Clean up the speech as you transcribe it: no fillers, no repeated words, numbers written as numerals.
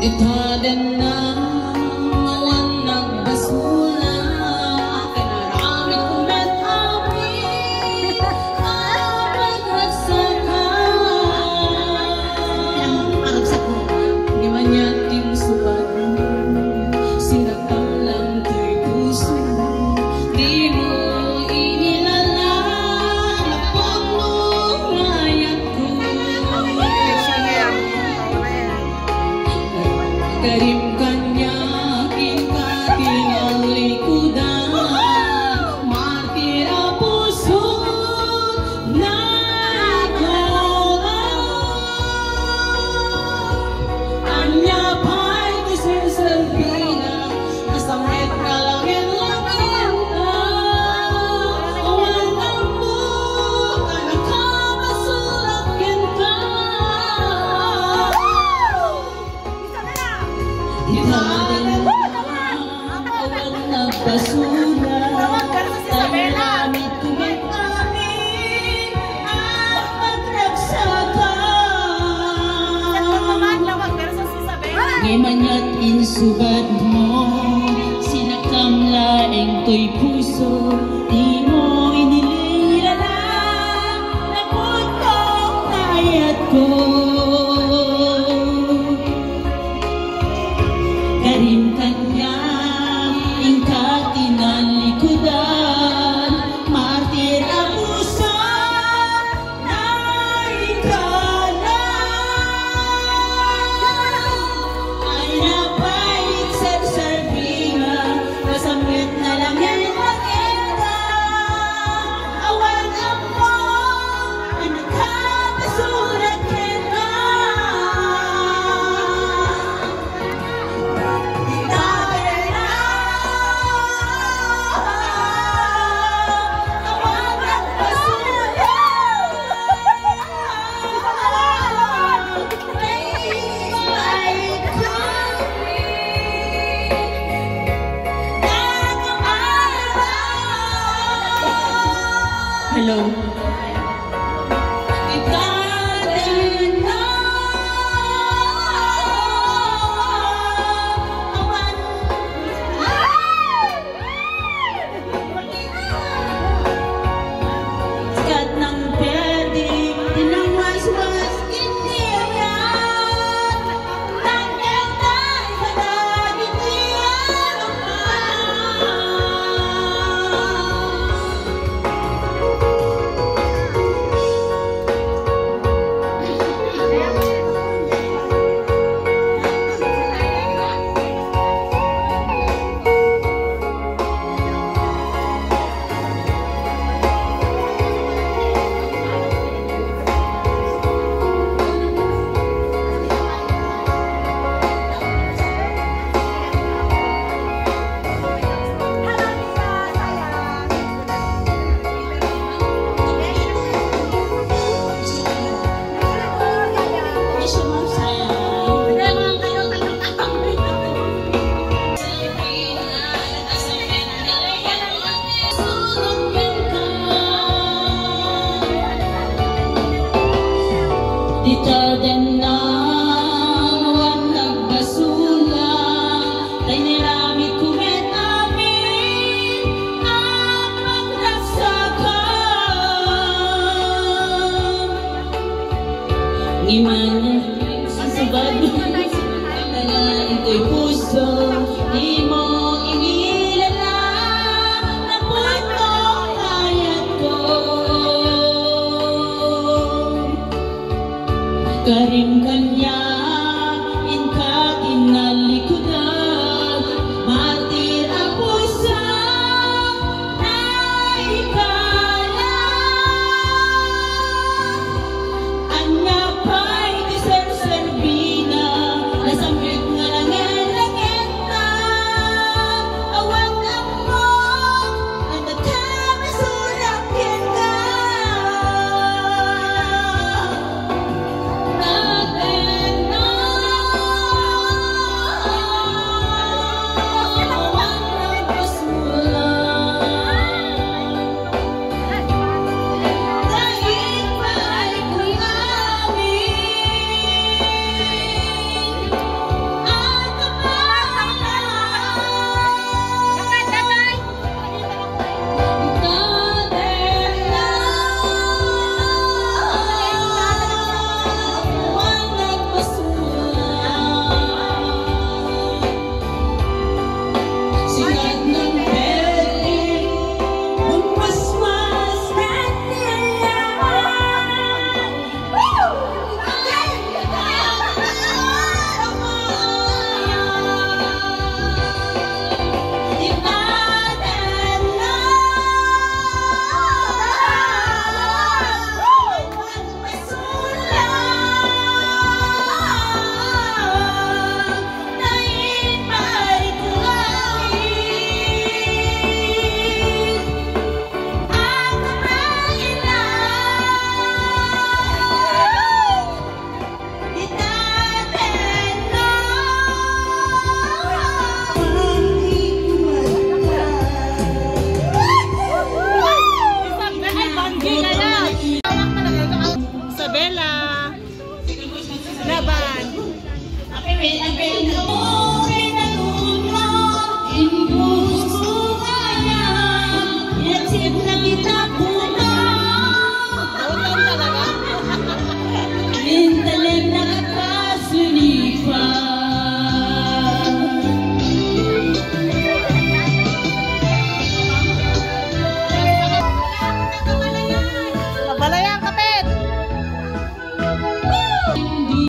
Itaden na awan nagbasura, kanarami kumet api pagraksakan. Di man yating subad, sinakam lang ko'y puso. Di mo inilala, napag mo ngayat ko. Karim kanya ikating ang likudan, martir ang puso na ikaw. Anya pa'y kusinsalpina, nasamit ka lang yan langit na. Awan ang buka, nakabasulat kita. Itaden na awan nagbasura, tayo namin tumikain at pagraksakan. Ngayon insubad mo, sinakam laeng to'y puso. Di mo inililala, napod ko kayat ko. Karim kanya ingkatin ang likudan, martir ang puso na ikaw ay napait sarsarbina, masamit na lang yan maganda. Awan ang mo ang nakapasulat kita. Itaden na awan nagbasura, hello. Itaden na awan sikat ng pwede, tinangwas-was iniyan. Tanggal tayo sa dagit niyan Itaden na awan nagbasura, tayo nilami kumet amin at pagraksakan. Ngiman ang subad kaya ito'y puso, di mo inilala, napod ko kayat ko. Karim kanya ingkatin ang likudan, martir ang puso na ikaw. Anya pa'y diserserbina, nasamit nga langit na. Awan ang mo ang nakabasulat kita. Itaden I've been